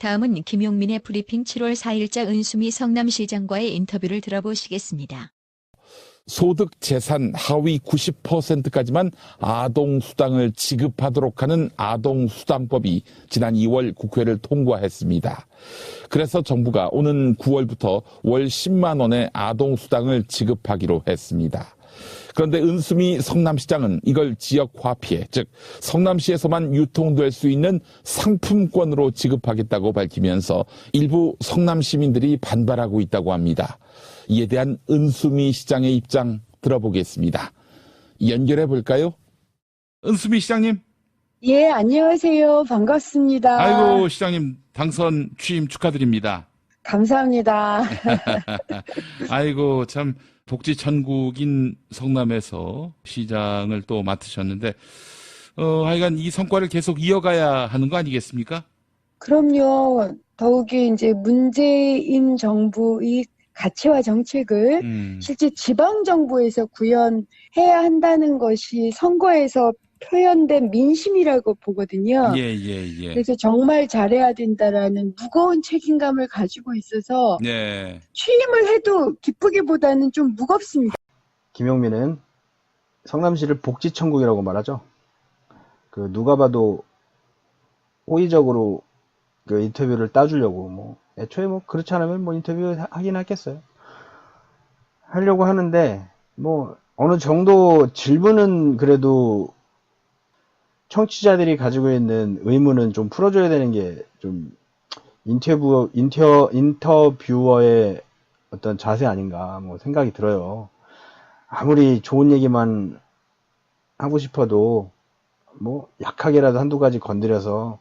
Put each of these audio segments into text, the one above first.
다음은 김용민의 브리핑 7월 4일자 은수미 성남시장과의 인터뷰를 들어보시겠습니다. 소득 재산 하위 90%까지만 아동수당을 지급하도록 하는 아동수당법이 지난 2월 국회를 통과했습니다. 그래서 정부가 오는 9월부터 월 10만 원의 아동수당을 지급하기로 했습니다. 그런데 은수미 성남시장은 이걸 지역화폐, 즉 성남시에서만 유통될 수 있는 상품권으로 지급하겠다고 밝히면서 일부 성남 시민들이 반발하고 있다고 합니다. 이에 대한 은수미 시장의 입장 들어보겠습니다. 연결해 볼까요? 은수미 시장님. 예, 안녕하세요. 반갑습니다. 아이고, 시장님 당선 취임 축하드립니다. 감사합니다. 아이고, 참 복지 천국인 성남에서 시장을 또 맡으셨는데 하여간 이 성과를 계속 이어가야 하는 거 아니겠습니까? 그럼요. 더욱이 이제 문재인 정부의 가치와 정책을 실제 지방정부에서 구현해야 한다는 것이 선거에서 표현된 민심이라고 보거든요. 예. 그래서 정말 잘해야 된다라는 무거운 책임감을 가지고 있어서 네. 취임을 해도 기쁘기보다는 좀 무겁습니다. 김용민은 성남시를 복지천국이라고 말하죠. 그 누가 봐도 호의적으로 그 인터뷰를 따주려고 뭐 애초에 뭐 그렇지 않으면 뭐 인터뷰 하긴 하겠어요. 하려고 하는데 뭐 어느 정도 질문은 그래도 청취자들이 가지고 있는 의문은 좀 풀어줘야 되는 게 좀 인터뷰어의 어떤 자세 아닌가 뭐 생각이 들어요. 아무리 좋은 얘기만 하고 싶어도 뭐 약하게라도 한두 가지 건드려서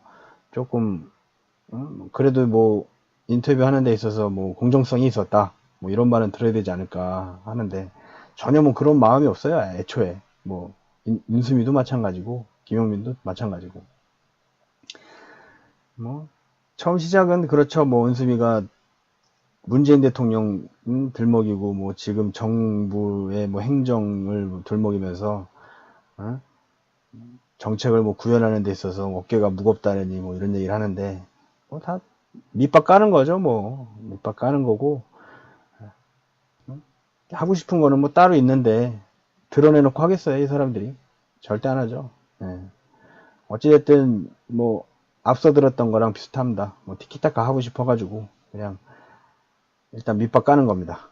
조금 그래도 뭐 인터뷰 하는 데 있어서 뭐 공정성이 있었다 뭐 이런 말은 들어야 되지 않을까 하는데 전혀 뭐 그런 마음이 없어요. 애초에 뭐 윤수미도 마찬가지고 김용민도 마찬가지고 뭐 처음 시작은 그렇죠. 뭐 은수미가 문재인 대통령 들먹이고 뭐 지금 정부의 뭐 행정을 들먹이면서 정책을 뭐 구현하는 데 있어서 어깨가 무겁다느니 뭐 이런 얘기를 하는데 뭐 다 밑밥 까는 거죠. 뭐 밑밥 까는 거고 하고 싶은 거는 뭐 따로 있는데 드러내놓고 하겠어요. 이 사람들이 절대 안 하죠. 예. 어찌됐든 뭐 앞서 들었던 거랑 비슷합니다. 뭐 티키타카 하고 싶어가지고 그냥 일단 밑밥 까는 겁니다.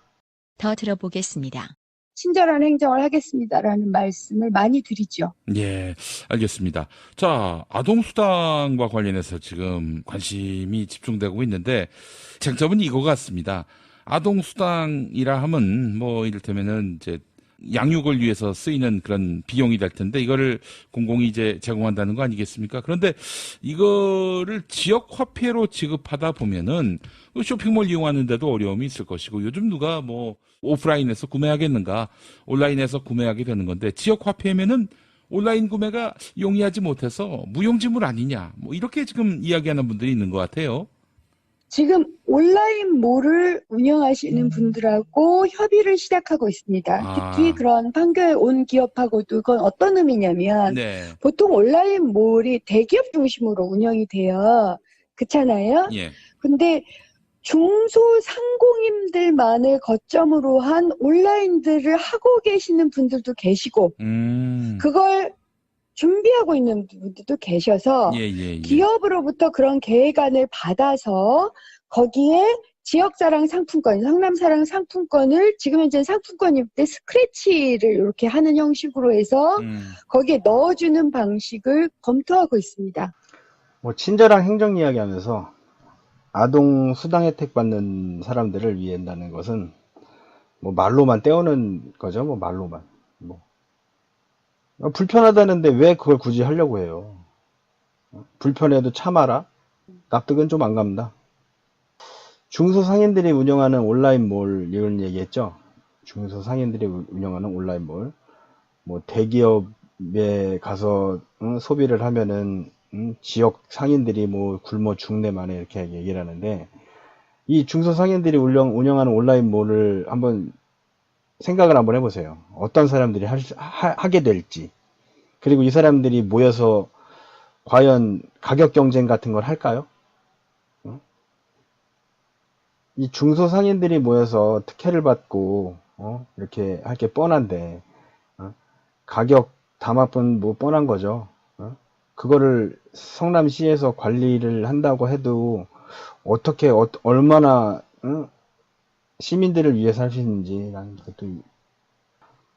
더 들어보겠습니다. 친절한 행정을 하겠습니다라는 말씀을 많이 드리죠. 예, 알겠습니다. 자, 아동수당과 관련해서 지금 관심이 집중되고 있는데, 쟁점은 이거 같습니다. 아동수당이라 하면, 뭐, 이를테면은, 이제, 양육을 위해서 쓰이는 그런 비용이 될 텐데, 이거를 공공이 이제 제공한다는 거 아니겠습니까? 그런데 이거를 지역화폐로 지급하다 보면은, 쇼핑몰 이용하는데도 어려움이 있을 것이고, 요즘 누가 뭐, 오프라인에서 구매하겠는가, 온라인에서 구매하게 되는 건데, 지역화폐면은 온라인 구매가 용이하지 못해서 무용지물 아니냐, 뭐, 이렇게 지금 이야기하는 분들이 있는 것 같아요. 지금 온라인몰을 운영하시는 분들하고 협의를 시작하고 있습니다. 특히 그런 판교에 온 기업하고도 그건 어떤 의미냐면 네. 보통 온라인몰이 대기업 중심으로 운영이 돼요. 그렇잖아요. 예. 근데 중소상공인들만을 거점으로 한 온라인들을 하고 계시는 분들도 계시고 그걸 준비하고 있는 분들도 계셔서 예. 기업으로부터 그런 계획안을 받아서 거기에 지역사랑 상품권, 성남사랑 상품권을 지금 현재 상품권일 때 스크래치를 이렇게 하는 형식으로 해서 거기에 넣어주는 방식을 검토하고 있습니다. 뭐 친절한 행정 이야기하면서 아동 수당 혜택 받는 사람들을 위해 한다는 것은 뭐 말로만 때우는 거죠. 뭐 말로만. 뭐 불편하다는데 왜 그걸 굳이 하려고 해요? 불편해도 참아라? 납득은 좀 안 갑니다. 중소상인들이 운영하는 온라인몰 이런 얘기했죠. 중소상인들이 운영하는 온라인몰. 뭐 대기업에 가서 소비를 하면은 지역 상인들이 뭐 굶어 죽네 마네 이렇게 얘기를 하는데 이 중소상인들이 운영하는 온라인몰을 한번 생각을 한번 해보세요. 어떤 사람들이 하게 될지. 그리고 이 사람들이 모여서 과연 가격 경쟁 같은 걸 할까요? 이 중소상인들이 모여서 특혜를 받고 이렇게 할 게 뻔한데 가격 담합은 뭐 뻔한 거죠. 그거를 성남시에서 관리를 한다고 해도 어떻게 얼마나 시민들을 위해서 할 수 있는지라는 것도,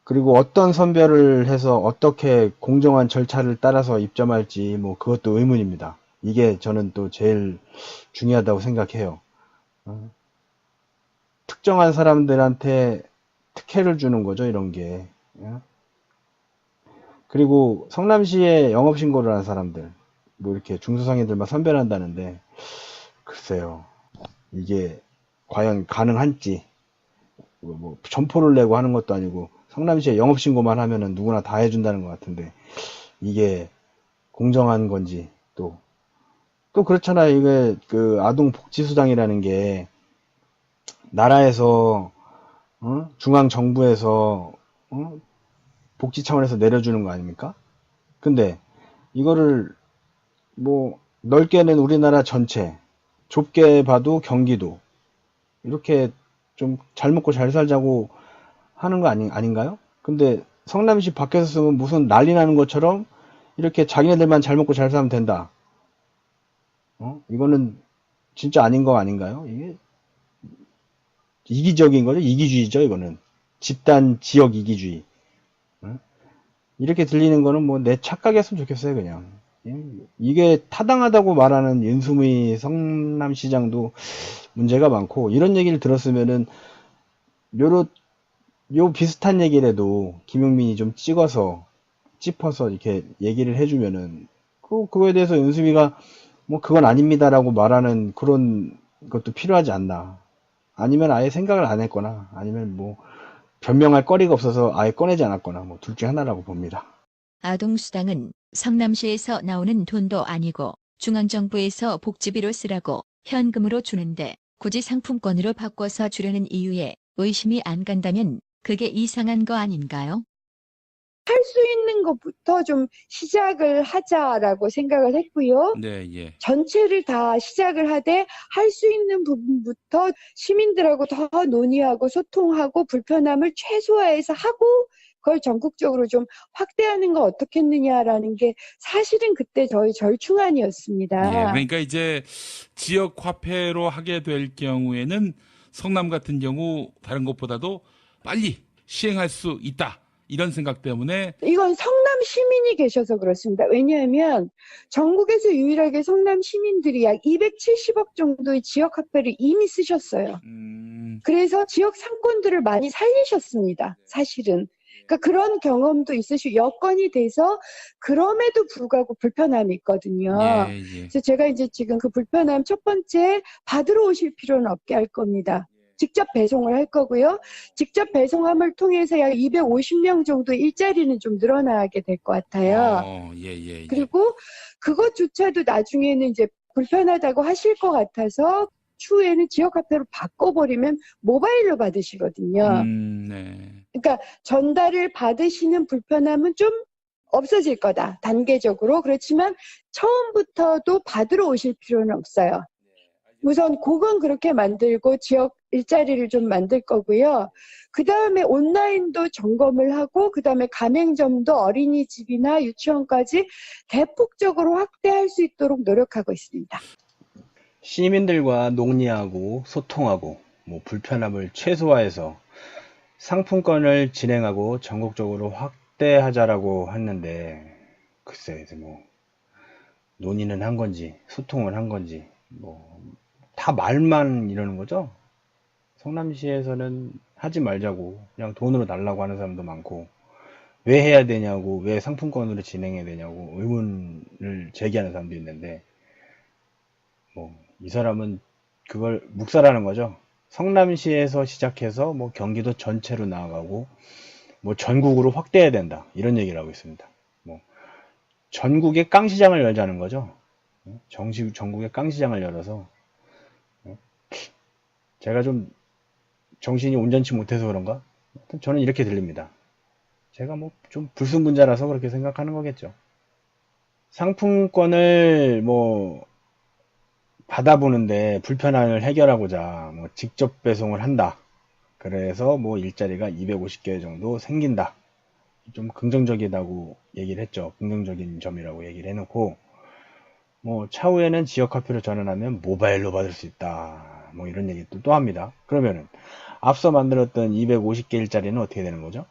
그리고 어떤 선별을 해서 어떻게 공정한 절차를 따라서 입점할지 뭐 그것도 의문입니다. 이게 저는 또 제일 중요하다고 생각해요. 특정한 사람들한테 특혜를 주는 거죠, 이런 게. 그리고 성남시에 영업신고를 한 사람들, 뭐 이렇게 중소상인들만 선별한다는데, 글쎄요, 이게 과연 가능한지, 뭐 점포를 내고 하는 것도 아니고, 성남시에 영업신고만 하면은 누구나 다 해준다는 것 같은데, 이게 공정한 건지, 또 그렇잖아요. 이게 그 아동복지수당이라는 게, 나라에서, 중앙정부에서, 복지 차원에서 내려주는 거 아닙니까? 근데, 이거를 뭐 넓게는 우리나라 전체, 좁게 봐도 경기도, 이렇게 좀 잘 먹고 잘 살자고 하는 거 아닌가요? 근데 성남시 밖에서 쓰면 무슨 난리 나는 것처럼 이렇게 자기네들만 잘 먹고 잘 살면 된다. 이거는 진짜 아닌 거 아닌가요? 이게 이기적인 거죠. 이기주의죠, 이거는. 집단 지역 이기주의. 이렇게 들리는 거는 뭐 내 착각이었으면 좋겠어요, 그냥. 이게 타당하다고 말하는 윤수미 성남시장도 문제가 많고, 이런 얘기를 들었으면은 요 비슷한 얘기라도 김용민이 좀 짚어서 이렇게 얘기를 해주면은 그거에 대해서 윤수미가 뭐 그건 아닙니다라고 말하는 그런 것도 필요하지 않나. 아니면 아예 생각을 안 했거나, 아니면 뭐 변명할 거리가 없어서 아예 꺼내지 않았거나, 뭐 둘 중 하나라고 봅니다. 아동수당은 성남시에서 나오는 돈도 아니고 중앙정부에서 복지비로 쓰라고 현금으로 주는데 굳이 상품권으로 바꿔서 주려는 이유에 의심이 안 간다면 그게 이상한 거 아닌가요? 할 수 있는 것부터 좀 시작을 하자라고 생각을 했고요. 네, 예. 전체를 다 시작을 하되 할 수 있는 부분부터 시민들하고 더 논의하고 소통하고 불편함을 최소화해서 하고 그걸 전국적으로 좀 확대하는 거 어떻겠느냐라는 게 사실은 그때 저희 예. 절충안이었습니다. 그러니까 이제 지역 화폐로 하게 될 경우에는 성남 같은 경우 다른 것보다도 빨리 시행할 수 있다. 이런 생각 때문에 이건 성남 시민이 계셔서 그렇습니다. 왜냐하면 전국에서 유일하게 성남 시민들이 약 270억 정도의 지역 화폐를 이미 쓰셨어요. 그래서 지역 상권들을 많이 살리셨습니다. 사실은. 그러니까 그런 경험도 있으시고 여건이 돼서 그럼에도 불구하고 불편함이 있거든요. 예, 예. 그래서 제가 이제 지금 그 불편함 첫 번째 받으러 오실 필요는 없게 할 겁니다. 직접 배송을 할 거고요. 직접 배송함을 통해서 약 250명 정도의 일자리는 좀 늘어나게 될 것 같아요. 예, 예, 예. 그리고 그것조차도 나중에는 이제 불편하다고 하실 것 같아서 추후에는 지역화폐로 바꿔버리면 모바일로 받으시거든요. 네. 그러니까 전달을 받으시는 불편함은 좀 없어질 거다. 단계적으로. 그렇지만 처음부터도 받으러 오실 필요는 없어요. 우선 그건 그렇게 만들고 지역 일자리를 좀 만들 거고요. 그 다음에 온라인도 점검을 하고 그 다음에 가맹점도 어린이집이나 유치원까지 대폭적으로 확대할 수 있도록 노력하고 있습니다. 시민들과 논의하고 소통하고 뭐 불편함을 최소화해서 상품권을 진행하고 전국적으로 확대하자라고 했는데, 글쎄 이제 뭐 논의는 한 건지 소통을 한 건지 뭐 다 말만 이러는 거죠. 성남시에서는 하지 말자고 그냥 돈으로 달라고 하는 사람도 많고, 왜 해야 되냐고, 왜 상품권으로 진행해야 되냐고 의문을 제기하는 사람도 있는데, 뭐 이 사람은 그걸 묵살하는 거죠. 성남시에서 시작해서 뭐 경기도 전체로 나아가고 뭐 전국으로 확대해야 된다, 이런 얘기를 하고 있습니다. 뭐 전국에 깡시장을 열자는 거죠. 전국에 깡시장을 열어서, 제가 좀 정신이 온전치 못해서 그런가? 저는 이렇게 들립니다. 제가 뭐 좀 불순분자라서 그렇게 생각하는 거겠죠. 상품권을 뭐 받아보는데 불편함을 해결하고자 뭐 직접 배송을 한다. 그래서 뭐 일자리가 250개 정도 생긴다. 좀 긍정적이다고 얘기를 했죠. 긍정적인 점이라고 얘기를 해놓고, 뭐 차후에는 지역 화폐로 전환하면 모바일로 받을 수 있다. 뭐 이런 얘기도 또 합니다. 그러면은 앞서 만들었던 250개 일자리는 어떻게 되는 거죠?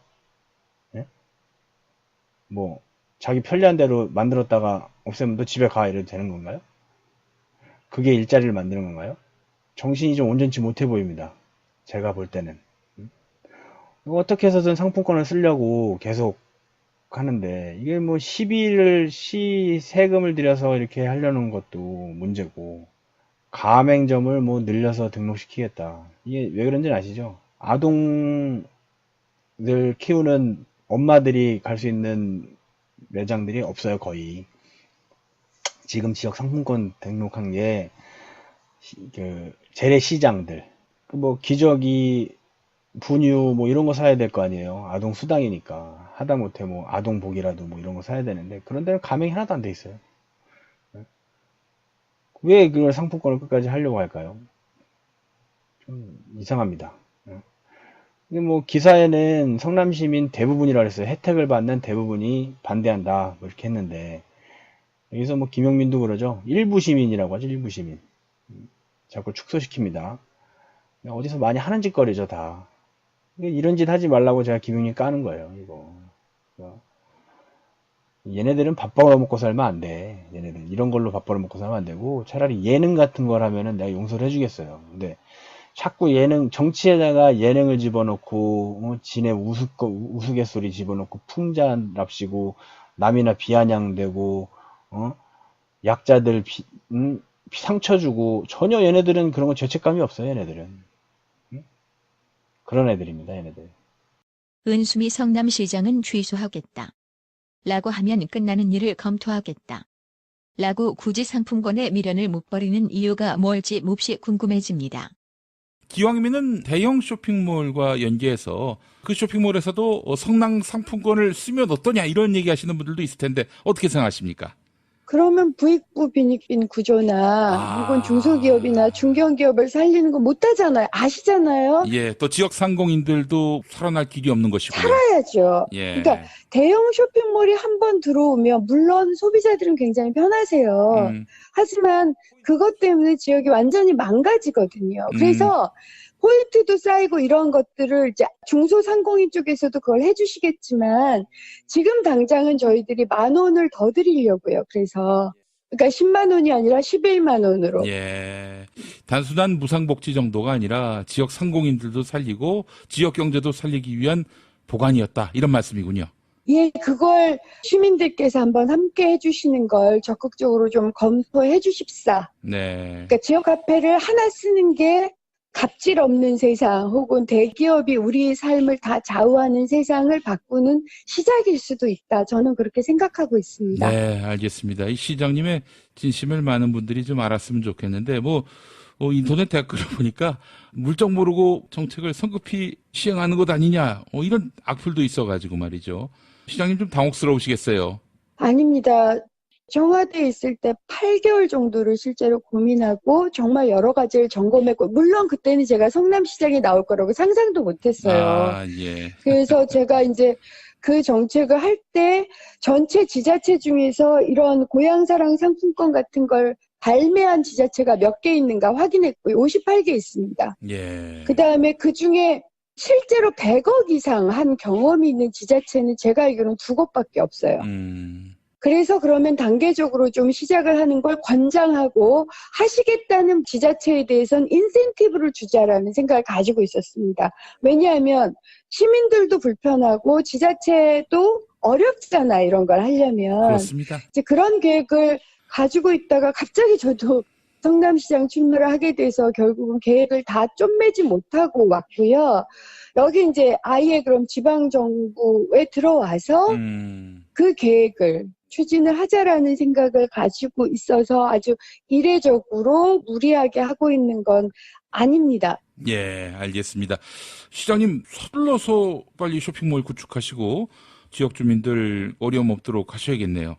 예? 뭐 자기 편리한 대로 만들었다가 없애면 또 집에 가 이래도 되는 건가요? 그게 일자리를 만드는 건가요? 정신이 좀 온전치 못해 보입니다. 제가 볼 때는. 어떻게 해서든 상품권을 쓰려고 계속 하는데, 이게 뭐 시비를, 세금을 들여서 이렇게 하려는 것도 문제고, 가맹점을 뭐 늘려서 등록시키겠다. 이게 왜 그런지는 아시죠? 아동들 키우는 엄마들이 갈 수 있는 매장들이 없어요, 거의. 지금 지역 상품권 등록한 게, 그, 재래시장들. 뭐, 기저귀, 분유, 뭐, 이런 거 사야 될 거 아니에요. 아동 수당이니까. 하다못해 뭐, 아동복이라도 뭐, 이런 거 사야 되는데, 그런 데는 가맹이 하나도 안 돼 있어요. 왜 그걸 상품권을 끝까지 하려고 할까요? 좀 이상합니다. 근데 뭐 기사에는 성남시민 대부분이라 그랬어요. 혜택을 받는 대부분이 반대한다. 뭐 이렇게 했는데 여기서 뭐 김용민도 그러죠. 일부 시민이라고 하죠. 일부 시민. 자꾸 축소시킵니다. 어디서 많이 하는 짓거리죠, 다. 이런 짓 하지 말라고 제가 김용민 까는 거예요, 이거. 얘네들은 밥 벌어먹고 살면 안 돼. 얘네들 이런 걸로 밥 벌어먹고 살면 안 되고 차라리 예능 같은 걸 하면은 내가 용서를 해주겠어요. 근데 자꾸 예능, 정치에다가 예능을 집어넣고, 지네 우스갯소리 집어넣고, 풍자랍시고, 남이나 비아냥대고, 약자들 상처 주고, 전혀 얘네들은 그런 거 죄책감이 없어요, 얘네들은. 그런 애들입니다, 얘네들. 은수미 성남시장은 취소하겠다. 라고 하면 끝나는 일을 검토하겠다. 라고 굳이 상품권에 미련을 못 버리는 이유가 뭘지 몹시 궁금해집니다. 기왕이면은 대형 쇼핑몰과 연계해서 그 쇼핑몰에서도 성남 상품권을 쓰면 어떠냐 이런 얘기 하시는 분들도 있을 텐데 어떻게 생각하십니까? 그러면 부익부 빈익빈 구조나 혹은 중소기업이나 중견기업을 살리는 거 못하잖아요. 아시잖아요. 예, 또 지역 상공인들도 살아날 길이 없는 것이고요. 살아야죠. 예. 그러니까 대형 쇼핑몰이 한 번 들어오면 물론 소비자들은 굉장히 편하세요. 하지만 그것 때문에 지역이 완전히 망가지거든요. 그래서 포인트도 쌓이고 이런 것들을 이제 중소상공인 쪽에서도 그걸 해주시겠지만 지금 당장은 저희들이 10,000원을 더 드리려고요. 그래서 그러니까 10만 원이 아니라 11만 원으로. 예. 단순한 무상복지 정도가 아니라 지역 상공인들도 살리고 지역 경제도 살리기 위한 보관이었다. 이런 말씀이군요. 예, 그걸 시민들께서 한번 함께 해주시는 걸 적극적으로 좀 검토해 주십사. 네. 그러니까 지역 화폐를 하나 쓰는 게 갑질 없는 세상 혹은 대기업이 우리 삶을 다 좌우하는 세상을 바꾸는 시작일 수도 있다. 저는 그렇게 생각하고 있습니다. 네, 알겠습니다. 이 시장님의 진심을 많은 분들이 좀 알았으면 좋겠는데, 인터넷 댓글을 보니까 물정 모르고 정책을 성급히 시행하는 것 아니냐, 이런 악플도 있어가지고 말이죠. 시장님 좀 당혹스러우시겠어요? 아닙니다. 청와대에 있을 때 8개월 정도를 실제로 고민하고 정말 여러 가지를 점검했고, 물론 그때는 제가 성남시장에 나올 거라고 상상도 못했어요. 아, 예. 그래서 제가 이제 그 정책을 할 때 전체 지자체 중에서 이런 고향사랑 상품권 같은 걸 발매한 지자체가 몇 개 있는가 확인했고요. 58개 있습니다. 예. 그 다음에 그 중에 실제로 100억 이상 한 경험이 있는 지자체는 제가 알기로는 2곳밖에 없어요. 그래서 그러면 단계적으로 좀 시작을 하는 걸 권장하고 하시겠다는 지자체에 대해서는 인센티브를 주자라는 생각을 가지고 있었습니다. 왜냐하면 시민들도 불편하고 지자체도 어렵잖아, 이런 걸 하려면. 그렇습니다. 이제 그런 계획을 가지고 있다가 갑자기 저도 성남시장 출마를 하게 돼서 결국은 계획을 다 쫌매지 못하고 왔고요. 여기 이제 아예 그럼 지방정부에 들어와서 그 계획을 추진을 하자라는 생각을 가지고 있어서 아주 이례적으로 무리하게 하고 있는 건 아닙니다. 예, 알겠습니다. 시장님, 서둘러서 빨리 쇼핑몰 구축하시고 지역 주민들 어려움 없도록 하셔야겠네요.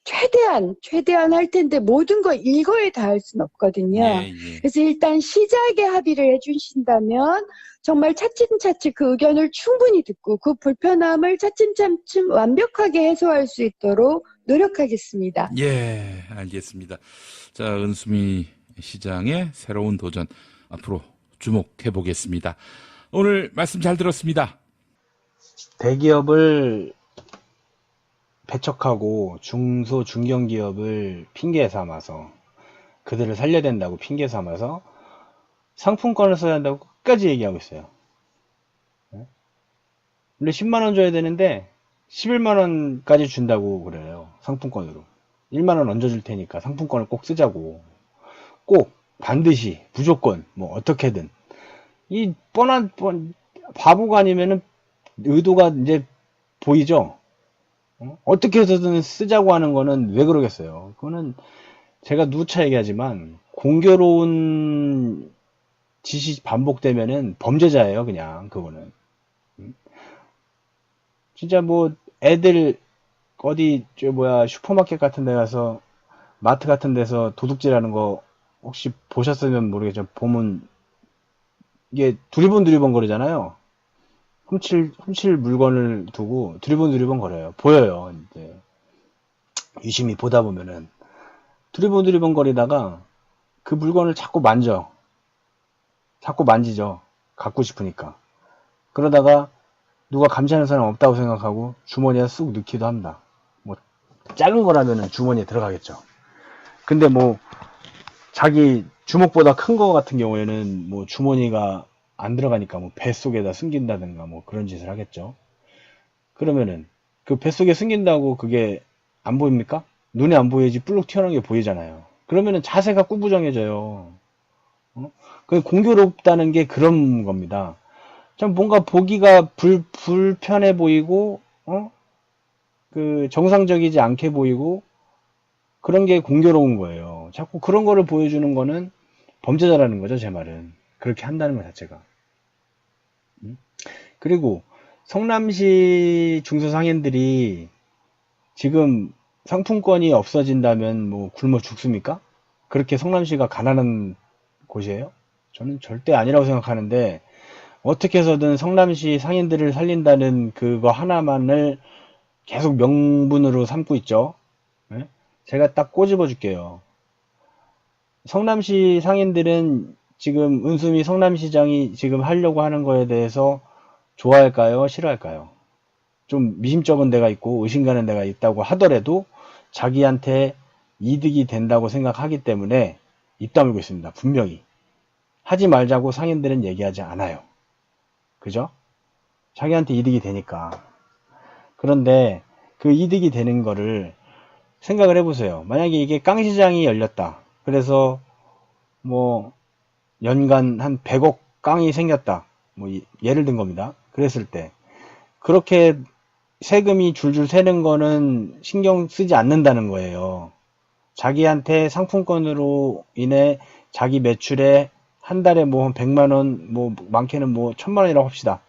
최대한 할 텐데 모든 걸 일거에 다 할 수는 없거든요. 예, 예. 그래서 일단 시작에 합의를 해주신다면 정말 차츰차츰 그 의견을 충분히 듣고 그 불편함을 차츰차츰 완벽하게 해소할 수 있도록 노력하겠습니다. 예, 알겠습니다. 자, 은수미 시장의 새로운 도전 앞으로 주목해 보겠습니다. 오늘 말씀 잘 들었습니다. 대기업을 배척하고 중소 중견기업을 핑계 삼아서 그들을 살려야 된다고 핑계 삼아서 상품권을 써야 한다고 끝까지 얘기하고 있어요. 원래 10만 원 줘야 되는데 11만 원까지 준다고 그래요. 상품권으로. 1만 원 얹어줄 테니까 상품권을 꼭 쓰자고. 꼭 반드시 무조건 뭐 어떻게든 이 뻔한 바보가 아니면은 의도가 이제 보이죠. 어떻게 해서든 쓰자고 하는 거는 왜 그러겠어요. 그거는 제가 누차 얘기하지만 공교로운 짓이 반복되면은 범죄자예요. 그냥 그거는. 진짜 뭐 애들 어디 슈퍼마켓 같은 데 가서 마트 같은 데서 도둑질하는 거 혹시 보셨으면 모르겠지만 보면 이게 두리번 거리잖아요. 훔칠 물건을 두고 두리번 거려요. 보여요. 이제 유심히 보다 보면은 두리번 거리다가 그 물건을 자꾸 만지죠. 갖고 싶으니까. 그러다가 누가 감시하는 사람 없다고 생각하고 주머니에 쑥 넣기도 합니다. 뭐 작은 거라면은 주머니에 들어가겠죠. 근데 뭐 자기 주먹보다 큰 거 같은 경우에는 뭐 주머니가 안 들어가니까 뭐 뱃속에다 숨긴다든가 뭐 그런 짓을 하겠죠. 그러면은 그 뱃속에 숨긴다고 그게 안 보입니까? 눈에 안 보이지 뿔룩 튀어나온 게 보이잖아요. 그러면은 자세가 꾸부정해져요. 그 공교롭다는 게 그런 겁니다. 참 뭔가 보기가 불편해 보이고 그 정상적이지 않게 보이고 그런 게 공교로운 거예요. 자꾸 그런 거를 보여주는 거는 범죄자라는 거죠, 제 말은. 그렇게 한다는 것 자체가. 그리고 성남시 중소상인들이 지금 상품권이 없어진다면 뭐 굶어 죽습니까? 그렇게 성남시가 가난한 곳이에요? 저는 절대 아니라고 생각하는데 어떻게 해서든 성남시 상인들을 살린다는 그거 하나만을 계속 명분으로 삼고 있죠. 네? 제가 딱 꼬집어 줄게요. 성남시 상인들은 지금 은수미 성남시장이 지금 하려고 하는 거에 대해서 좋아할까요? 싫어할까요? 좀 미심쩍은 데가 있고 의심가는 데가 있다고 하더라도 자기한테 이득이 된다고 생각하기 때문에 입 다물고 있습니다. 분명히. 하지 말자고 상인들은 얘기하지 않아요. 그죠? 자기한테 이득이 되니까. 그런데 그 이득이 되는 거를 생각을 해보세요. 만약에 이게 깡시장이 열렸다. 그래서 뭐 연간 한 100억 깡이 생겼다. 뭐 예를 든 겁니다. 그랬을 때 그렇게 세금이 줄줄 새는 거는 신경 쓰지 않는다는 거예요. 자기한테 상품권으로 인해 자기 매출에 한 달에 뭐 한 100만 원, 뭐 많게는 뭐 1000만 원이라고 합시다.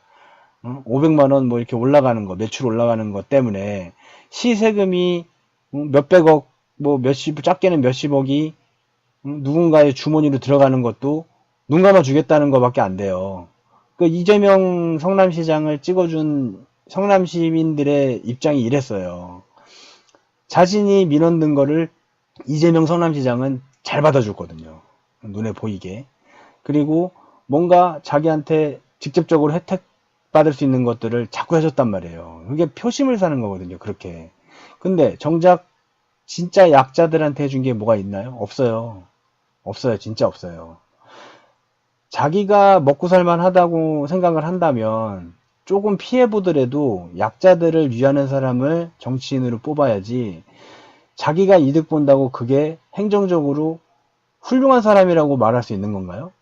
500만 원 뭐 이렇게 올라가는 거, 매출 올라가는 것 때문에 시세금이 몇백억, 뭐 작게는 몇십억이 누군가의 주머니로 들어가는 것도 눈 감아 주겠다는 것밖에 안 돼요. 그 이재명 성남시장을 찍어준 성남 시민들의 입장이 이랬어요. 자신이 민원 든 거를 이재명 성남시장은 잘 받아줬거든요. 눈에 보이게. 그리고 뭔가 자기한테 직접적으로 혜택 받을 수 있는 것들을 자꾸 해줬단 말이에요. 그게 표심을 사는 거거든요. 그렇게. 근데 정작 진짜 약자들한테 해준 게 뭐가 있나요? 없어요. 없어요. 진짜 없어요. 자기가 먹고 살만하다고 생각을 한다면 조금 피해보더라도 약자들을 위하는 사람을 정치인으로 뽑아야지 자기가 이득 본다고 그게 행정적으로 훌륭한 사람이라고 말할 수 있는 건가요?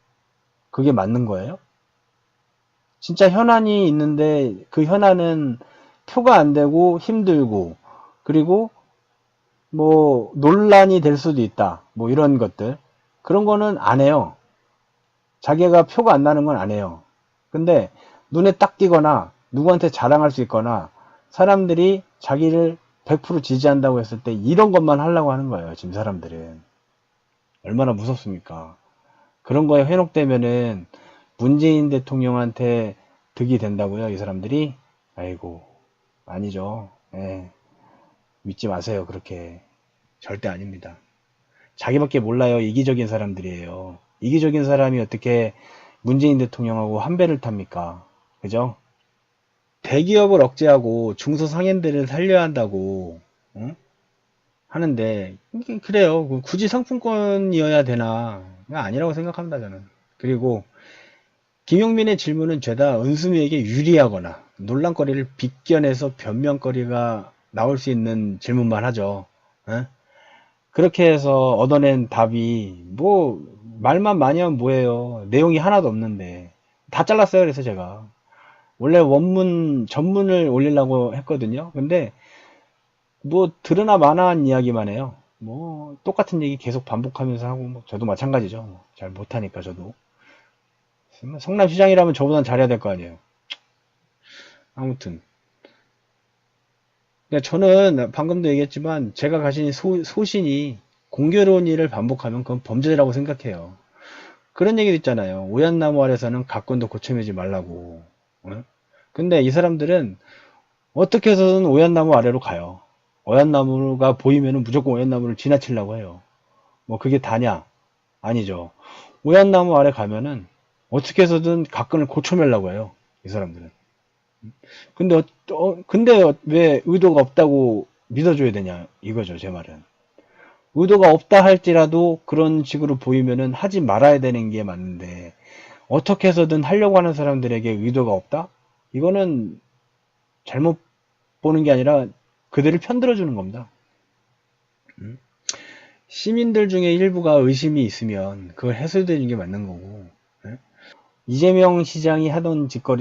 그게 맞는 거예요? 진짜 현안이 있는데 그 현안은 표가 안 되고 힘들고 그리고 뭐 논란이 될 수도 있다. 뭐 이런 것들. 그런 거는 안 해요. 자기가 표가 안 나는 건 안 해요. 근데 눈에 딱 띄거나 누구한테 자랑할 수 있거나 사람들이 자기를 100% 지지한다고 했을 때 이런 것만 하려고 하는 거예요. 지금 사람들은. 얼마나 무섭습니까? 그런 거에 회복되면은 문재인 대통령한테 득이 된다고요, 이 사람들이? 아이고, 아니죠. 예. 믿지 마세요, 그렇게. 절대 아닙니다. 자기밖에 몰라요. 이기적인 사람들이에요. 이기적인 사람이 어떻게 문재인 대통령하고 한 배를 탑니까? 그죠? 대기업을 억제하고 중소상인들을 살려야 한다고 응? 하는데 그래요. 굳이 상품권이어야 되나? 아니라고 생각합니다, 저는. 그리고 김용민의 질문은 죄다 은수미에게 유리하거나 논란거리를 빗겨내서 변명거리가 나올 수 있는 질문만 하죠. 응? 그렇게 해서 얻어낸 답이 뭐 말만 많이 하면 뭐예요. 내용이 하나도 없는데 다 잘랐어요. 그래서 제가 원래 원문 전문을 올리려고 했거든요. 근데 뭐 들으나 마나한 이야기만 해요. 뭐 똑같은 얘기 계속 반복하면서 하고 뭐 저도 마찬가지죠. 뭐 잘 못하니까 저도. 성남시장이라면 저보단 잘해야 될 거 아니에요. 아무튼 그러니까 저는 방금도 얘기했지만 제가 가진 소신이 공교로운 일을 반복하면 그건 범죄라고 생각해요. 그런 얘기도 있잖아요. 오얏나무 아래서는 가꾼도 고쳐매지 말라고. 응? 근데 이 사람들은 어떻게 해서든 오얏나무 아래로 가요. 오얏나무가 보이면 무조건 오얏나무를 지나치려고 해요. 뭐 그게 다냐? 아니죠. 오얏나무 아래 가면은 어떻게 해서든 가끔을 고쳐매려고 해요. 이 사람들은. 근데 근데 왜 의도가 없다고 믿어줘야 되냐? 이거죠, 제 말은. 의도가 없다 할지라도 그런 식으로 보이면은 하지 말아야 되는 게 맞는데 어떻게 해서든 하려고 하는 사람들에게 의도가 없다? 이거는 잘못 보는 게 아니라 그들을 편들어주는 겁니다. 시민들 중에 일부가 의심이 있으면 그걸 해소되는 게 맞는 거고, 이재명 시장이 하던 짓거리